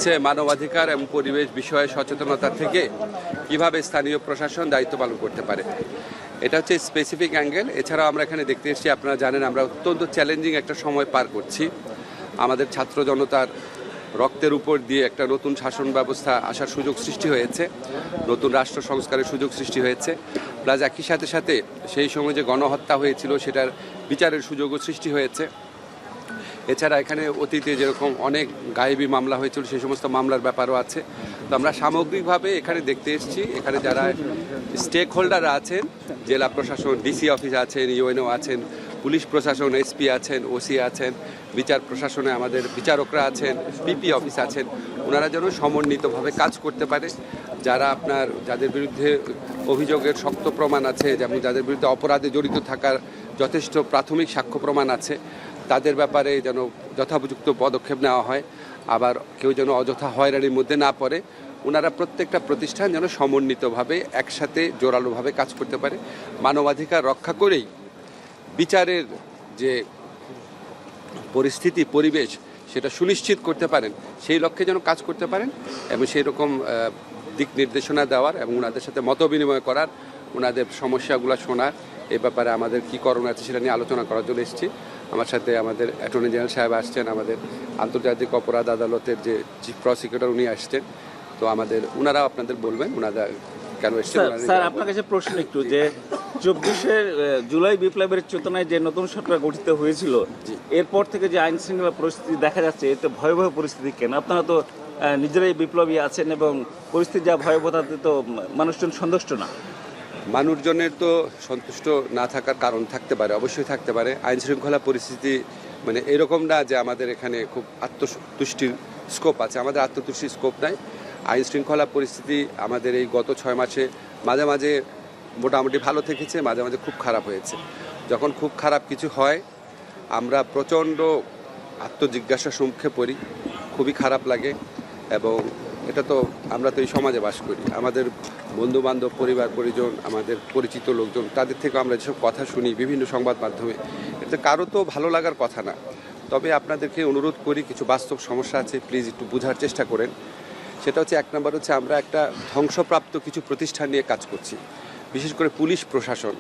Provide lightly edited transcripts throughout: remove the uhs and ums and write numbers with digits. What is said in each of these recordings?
হচ্ছে মানবাধিকার এবং পরিবেশ বিষয়ে সচেতনতা থেকে কিভাবে স্থানীয় প্রশাসন দায়িত্ব পালন করতে পারে। এটা হচ্ছে স্পেসিফিক অ্যাঙ্গেল। এছাড়াও আমরা এখানে দেখতে এসেছি, আপনারা জানেন আমরা অত্যন্ত চ্যালেঞ্জিং একটা সময় পার করছি। আমাদের ছাত্র জনতার রক্তের উপর দিয়ে একটা নতুন শাসন ব্যবস্থা আসার সুযোগ সৃষ্টি হয়েছে, নতুন রাষ্ট্র সংস্কারের সুযোগ সৃষ্টি হয়েছে, প্লাস একই সাথে সাথে সেই সময় যে গণহত্যা হয়েছিল সেটার বিচারের সুযোগও সৃষ্টি হয়েছে। এছাড়া এখানে অতীতে যেরকম অনেক গায়েবী মামলা হয়েছিল সেই সমস্ত মামলার ব্যাপারও আছে। তো আমরা সামগ্রিকভাবে এখানে দেখতে এসেছি, এখানে যারা স্টেক হোল্ডাররা আছেন, জেলা প্রশাসন, ডিসি অফিস আছেন, ইউএনও আছেন, পুলিশ প্রশাসন, এসপি আছেন, ওসি আছেন, বিচার প্রশাসনে আমাদের বিচারকরা আছেন, পিপি অফিস আছেন, ওনারা যেন সমন্বিতভাবে কাজ করতে পারে। যারা যাদের বিরুদ্ধে অভিযোগের শক্ত প্রমাণ আছে, যেমন যাদের বিরুদ্ধে অপরাধে জড়িত থাকার যথেষ্ট প্রাথমিক সাক্ষ্য প্রমাণ আছে, তাদের ব্যাপারে যেন যথোপযুক্ত পদক্ষেপ নেওয়া হয়। আবার কেউ যেন অযথা হয়রানির মধ্যে না পড়ে। ওনারা প্রত্যেকটা প্রতিষ্ঠান যেন সমন্বিতভাবে একসাথে জোরালোভাবে কাজ করতে পারে, মানবাধিকার রক্ষা করেই বিচারের যে পরিস্থিতি পরিবেশ সেটা সুনিশ্চিত করতে পারেন, সেই লক্ষ্যে যেন কাজ করতে পারেন এবং সেই রকম দিক নির্দেশনা দেওয়ার এবং ওনাদের সাথে মত বিনিময় করার, ওনাদের সমস্যাগুলো শোনার, এ ব্যাপারে আমাদের কী করণীয় আছে সেটা নিয়ে আলোচনা করার জন্য এসেছি। আমার সাথে আমাদের অ্যাটর্নি জেনারেল সাহেব আসছেন, আমাদের আন্তর্জাতিক অপরাধ আদালতের যে চিফ প্রসিকিউটর উনি আসছেন। তো ওনারা আপনাদের বলবেন ওনারা কেন এসছেন। স্যার, আপনার কাছে প্রশ্ন একটু, যে 24শে জুলাই বিপ্লবের চেতনায় যে নতুন সরকার গঠিত হয়েছিল, এরপর থেকে যে আইন শৃঙ্খলা পরিস্থিতি দেখা যাচ্ছে, এতে ভয়াবহ পরিস্থিতি কেন? আপনারা তো নিজেরাই বিপ্লবী আছেন এবং পরিস্থিতি যা ভয়াবহতাতে তো মানুষজন সন্তুষ্ট না। মানুষজনের তো সন্তুষ্ট না থাকার কারণ থাকতে পারে, অবশ্যই থাকতে পারে। আইন শৃঙ্খলা পরিস্থিতি মানে এরকম না যে আমাদের এখানে খুব আত্মতুষ্টির স্কোপ আছে, আমাদের আত্মতুষ্টির স্কোপ নাই। আইন শৃঙ্খলা পরিস্থিতি আমাদের এই গত 6 মাসে মাঝে মাঝে মোটামুটি ভালো থেকেছে, মাঝে মাঝে খুব খারাপ হয়েছে। যখন খুব খারাপ কিছু হয় আমরা প্রচণ্ড আত্মজিজ্ঞাসার সম্মুখে পড়ি, খুবই খারাপ লাগে। এবং এটা তো আমরা তো এই সমাজে বাস করি, আমাদের বন্ধুবান্ধব, পরিবার পরিজন, আমাদের পরিচিত লোকজন, তাদের থেকে আমরা যেসব কথা শুনি বিভিন্ন সংবাদ মাধ্যমে, এটা কারো তো ভালো লাগার কথা না। তবে আপনাদেরকে অনুরোধ করি, কিছু বাস্তব সমস্যা আছে, প্লিজ একটু বোঝার চেষ্টা করেন। সেটা হচ্ছে, 1 নম্বর হচ্ছে আমরা একটা ধ্বংসপ্রাপ্ত কিছু প্রতিষ্ঠান নিয়ে কাজ করছি, বিশেষ করে পুলিশ প্রশাসন।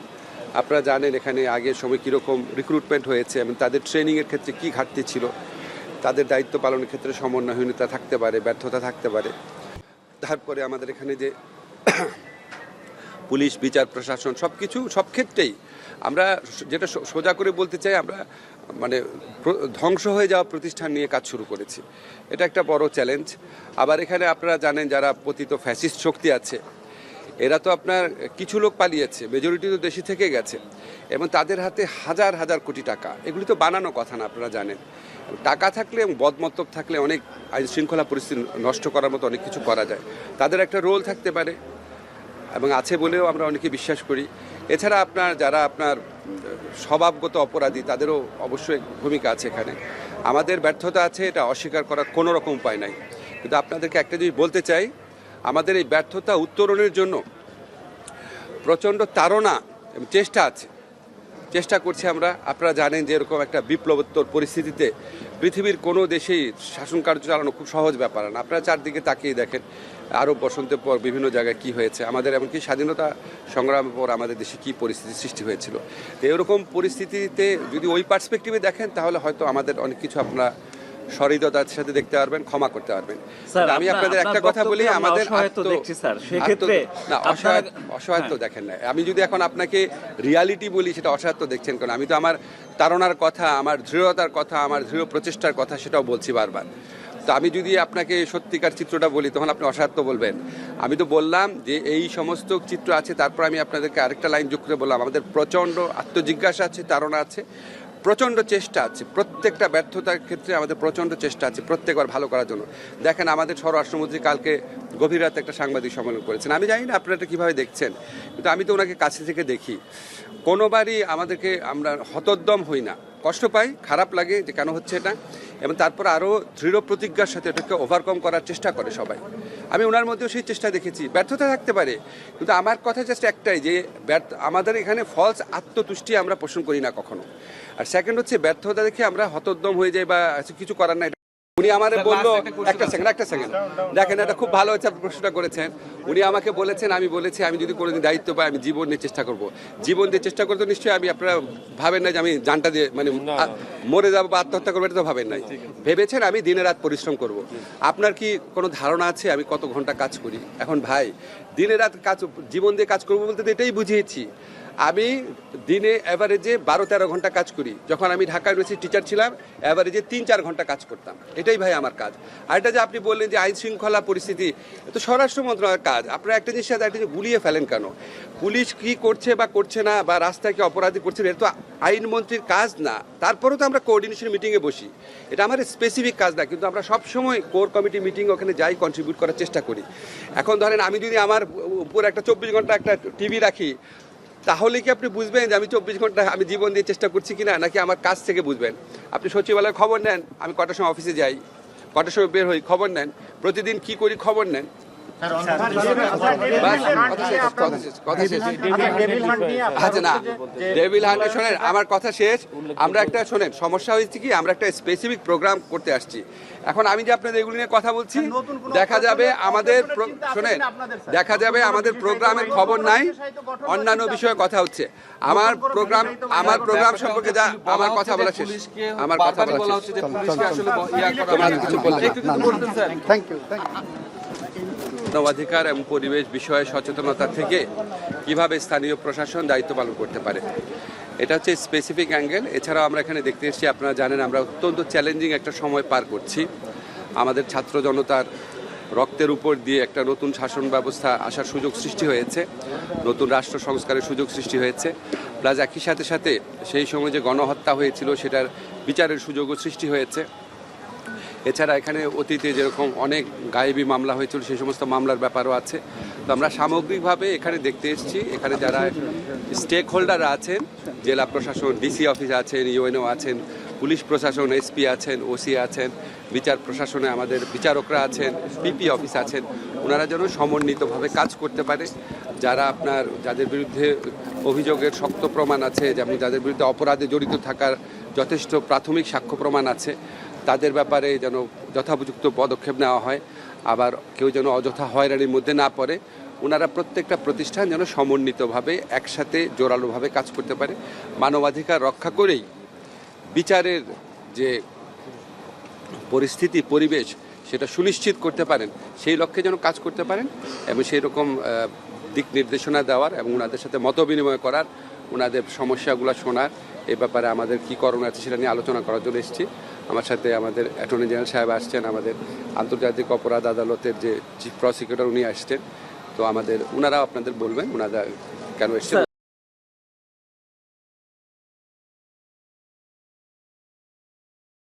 আপনারা জানেন এখানে আগের সময় কীরকম রিক্রুটমেন্ট হয়েছে এবং তাদের ট্রেনিংয়ের ক্ষেত্রে কী ঘাটতি ছিল, তাদের দায়িত্ব পালনের ক্ষেত্রে সমন্বয়হীনতা থাকতে পারে, ব্যর্থতা থাকতে পারে। তারপরে আমাদের এখানে যে পুলিশ, বিচার প্রশাসন, সব ক্ষেত্রেই আমরা যেটা সোজা করে বলতে চাই, আমরা মানে ধ্বংস হয়ে যাওয়া প্রতিষ্ঠান নিয়ে কাজ শুরু করেছি। এটা একটা বড় চ্যালেঞ্জ। আবার এখানে আপনারা জানেন যারা পতিত ফ্যাসিস্ট শক্তি আছে, এরা তো আপনার কিছু লোক পালিয়েছে, মেজরিটি তো দেশে থেকে গেছে এবং তাদের হাতে হাজার হাজার কোটি টাকা। এগুলি তো বানানো কথা না, আপনারা জানেন। টাকা থাকলে এবং বদমতলব থাকলে অনেক আইন শৃঙ্খলা পরিস্থিতি নষ্ট করার মতো অনেক কিছু করা যায়। তাদের একটা রোল থাকতে পারে এবং আছে বলেও আমরা অনেকে বিশ্বাস করি। এছাড়া যারা স্বভাবগত অপরাধী, তাদেরও অবশ্যই ভূমিকা আছে এখানে। আমাদের ব্যর্থতা আছে, এটা অস্বীকার করার কোনো রকম উপায় নাই। কিন্তু আপনাদেরকে একটা জিনিস বলতে চাই, আমাদের এই ব্যর্থতা উত্তরণের জন্য প্রচণ্ড তাড়না এবং চেষ্টা করছি আমরা। আপনারা জানেন যে এরকম একটা বিপ্লবোত্তর পরিস্থিতিতে পৃথিবীর কোনো দেশেই শাসন কার্য চালানো খুব সহজ ব্যাপার না। আপনারা চারদিকে তাকিয়ে দেখেন, আরব বসন্তের পর বিভিন্ন জায়গায় কী হয়েছে, আমাদের এমনকি স্বাধীনতা সংগ্রামের পর আমাদের দেশে কী পরিস্থিতি সৃষ্টি হয়েছিল। তো এরকম পরিস্থিতিতে যদি ওই পার্সপেক্টিভে দেখেন, তাহলে হয়তো আমাদের অনেক কিছু আপনারা সহৃদয়তার সাথে দেখতে পারবেন, ক্ষমা করতে পারবেন। আমি আপনাদের একটা কথা বলি, আমাদের অসহায়ত্ব দেখেন না। আমি যদি এখন আপনাকে রিয়ালিটি বলি, সেটা অসহায়ত্ব দেখছেন কেন? আমি তো আমার তাড়নার কথা, আমার দৃঢ়তার কথা, আমার দৃঢ় প্রচেষ্টার কথা সেটাও বলছি বারবার। তো আমি যদি আপনাকে সত্যিকার চিত্রটা বলি, তখন আপনি অসহায়ত্ব বলবেন। আমি তো বললাম যে এই সমস্ত চিত্র আছে, তারপর আমি আপনাদেরকে আরেকটা লাইন যোগ করে বললাম, আমাদের প্রচণ্ড আত্মজিজ্ঞাসা আছে, তাড়না আছে, প্রচণ্ড চেষ্টা আছে। প্রত্যেকটা ব্যর্থতার ক্ষেত্রে আমাদের প্রচণ্ড চেষ্টা আছে প্রত্যেকবার ভালো করার জন্য। দেখেন আমাদের স্বরাষ্ট্রমন্ত্রী কালকে গভীর রাতে একটা সাংবাদিক সম্মেলন করেছেন। আমি জানি না আপনারা এটা কীভাবে দেখছেন, কিন্তু আমি তো ওনাকে কাছে থেকে দেখি। কোনোবারই আমরা হতোদ্যম হই না, কষ্ট পাই, খারাপ লাগে যে কেন হচ্ছে এটা, এবং তারপর আরও দৃঢ় প্রতিজ্ঞার সাথে এটাকে ওভারকাম করার চেষ্টা করে সবাই। আমি ওনার মধ্যেও সেই চেষ্টা দেখেছি। ব্যর্থতা থাকতে পারে, কিন্তু আমার কথা জাস্ট একটাই, যে আমাদের এখানে ফলস আত্মতুষ্টি আমরা পোষণ করি না কখনো। আর সেকেন্ড হচ্ছে, ব্যর্থতা দেখে আমরা হতোদ্যম হয়ে যাই বা কিছু করার নাই। উনি আমার বললো একটা সেকেন্ড দেখেন, এটা খুব ভালো হচ্ছে আপনি প্রশ্নটা করেছেন। উনি আমাকে বলেছেন, আমি বলেছি আমি যদি কোনোদিন দায়িত্ব পাই আমি জীবন নিয়ে চেষ্টা করব। জীবন দিয়ে চেষ্টা করতে নিশ্চয়ই আমি, আপনারা ভাবেন না যে আমি জানটা দিয়ে মানে মরে যাবো বা আত্মহত্যা করবো, এটা তো ভাবেন নাই। ভেবেছেন আমি দিনে রাত পরিশ্রম করব। আপনার কি কোনো ধারণা আছে আমি কত ঘন্টা কাজ করি? এখন ভাই দিনে রাত কাজ, জীবন দিয়ে কাজ করবো বলতে তো এটাই বুঝিয়েছি। আমি দিনে অ্যাভারেজে 12-13 ঘন্টা কাজ করি। যখন আমি ঢাকা ইউনিভার্সিটি টিচার ছিলাম অ্যাভারেজে 3-4 ঘন্টা কাজ করতাম। এটাই ভাই আমার কাজ। আর এটা যে আপনি বললেন যে আইন শৃঙ্খলা পরিস্থিতি, তো স্বরাষ্ট্র মন্ত্রণালয়ের কাজ। আপনারা একটা জিনিস সাথে একটা জিনিস গুলিয়ে ফেলেন কেন? পুলিশ কি করছে বা করছে না, বা রাস্তায় কি অপরাধী করছে, এটা তো আইনমন্ত্রীর কাজ না। তারপরেও তো আমরা কোঅর্ডিনেশন মিটিংয়ে বসি, এটা আমার স্পেসিফিক কাজ না। কিন্তু আমরা সবসময় কোর কমিটি মিটিং ওখানে যাই, কন্ট্রিবিউট করার চেষ্টা করি। এখন ধরেন আমি যদি আমার উপর একটা 24 ঘন্টা একটা টিভি রাখি, তাহলে কি আপনি বুঝবেন যে আমি 24 ঘন্টা আমি জীবন দিয়ে চেষ্টা করছি কিনা, নাকি আমার কাজ থেকে বুঝবেন? আপনি সচিবালয়ে খবর নেন, আমি কটার সময় অফিসে যাই, কটার সময় বের হই, খবর নেন। প্রতিদিন কি করি খবর নেন। আচ্ছা না, ডেভিল হান্টে শোনেন, আমার কথা শেষ। আমরা একটা শোনেন, সমস্যা হয়েছে কি, আমরা একটা স্পেসিফিক প্রোগ্রাম করতে আসছি। এখন আমি যে আপনাদের এগুলো নিয়ে কথা বলছি, দেখা যাবে আমাদের শোনেন, দেখা যাবে আমাদের প্রোগ্রামের খবর নাই, অন্যান্য বিষয়ে কথা হচ্ছে। আমার প্রোগ্রাম সম্পর্কে যা আমার কথা বলা শেষ, আমার কথা বলা শেষ। মানবাধিকার এবং পরিবেশ বিষয়ে সচেতনতা থেকে কিভাবে স্থানীয় প্রশাসন দায়িত্ব পালন করতে পারে, এটা হচ্ছে স্পেসিফিক অ্যাঙ্গেল। এছাড়াও আমরা এখানে দেখতে এসেছি, আপনারা জানেন আমরা অত্যন্ত চ্যালেঞ্জিং একটা সময় পার করছি। আমাদের ছাত্র জনতার রক্তের উপর দিয়ে একটা নতুন শাসন ব্যবস্থা আসার সুযোগ সৃষ্টি হয়েছে, নতুন রাষ্ট্র সংস্কারের সুযোগ সৃষ্টি হয়েছে। প্লাস একই সাথে সাথে সেই সময় যে গণহত্যা হয়েছিল সেটার বিচারের সুযোগও সৃষ্টি হয়েছে। এছাড়া এখানে অতীতে যেরকম অনেক গায়েবী মামলা হয়েছিল, সেই সমস্ত মামলার ব্যাপারও আছে। তো আমরা সামগ্রিকভাবে এখানে দেখতে এসেছি, এখানে যারা স্টেক হোল্ডাররা আছেন, জেলা প্রশাসন, ডিসি অফিস আছেন, ইউএনও আছেন, পুলিশ প্রশাসন, এসপি আছেন, ওসি আছেন, বিচার প্রশাসনে আমাদের বিচারকরা আছেন, পিপি অফিস আছেন, ওনারা যেন সমন্বিতভাবে কাজ করতে পারে। যাদের বিরুদ্ধে অভিযোগের শক্ত প্রমাণ আছে, যেমন যাদের বিরুদ্ধে অপরাধে জড়িত থাকার যথেষ্ট প্রাথমিক সাক্ষ্য প্রমাণ আছে, তাদের ব্যাপারে যেন যথোপযুক্ত পদক্ষেপ নেওয়া হয়। আবার কেউ যেন অযথা হয়রানির মধ্যে না পড়ে। ওনারা প্রত্যেকটা প্রতিষ্ঠান যেন সমন্বিতভাবে একসাথে জোরালোভাবে কাজ করতে পারে, মানবাধিকার রক্ষা করেই বিচারের যে পরিস্থিতি পরিবেশ সেটা সুনিশ্চিত করতে পারেন, সেই লক্ষ্যে যেন কাজ করতে পারেন। এবং সেই রকম দিক নির্দেশনা দেওয়ার এবং ওনাদের সাথে মত বিনিময় করার, ওনাদের সমস্যাগুলো শোনার, এ ব্যাপারে আমাদের কী করণীয় আছে সেটা নিয়ে আলোচনা করার জন্য এসেছি। আমার সাথে আমাদের অ্যাটর্নি জেনারেল সাহেব আসছেন, আমাদের আন্তর্জাতিক অপরাধ আদালতের যে চিফ প্রসিকিউটর উনি আসছেন। তো ওনারাও আপনাদের বলবেন ওনারা কেন এসেছেন।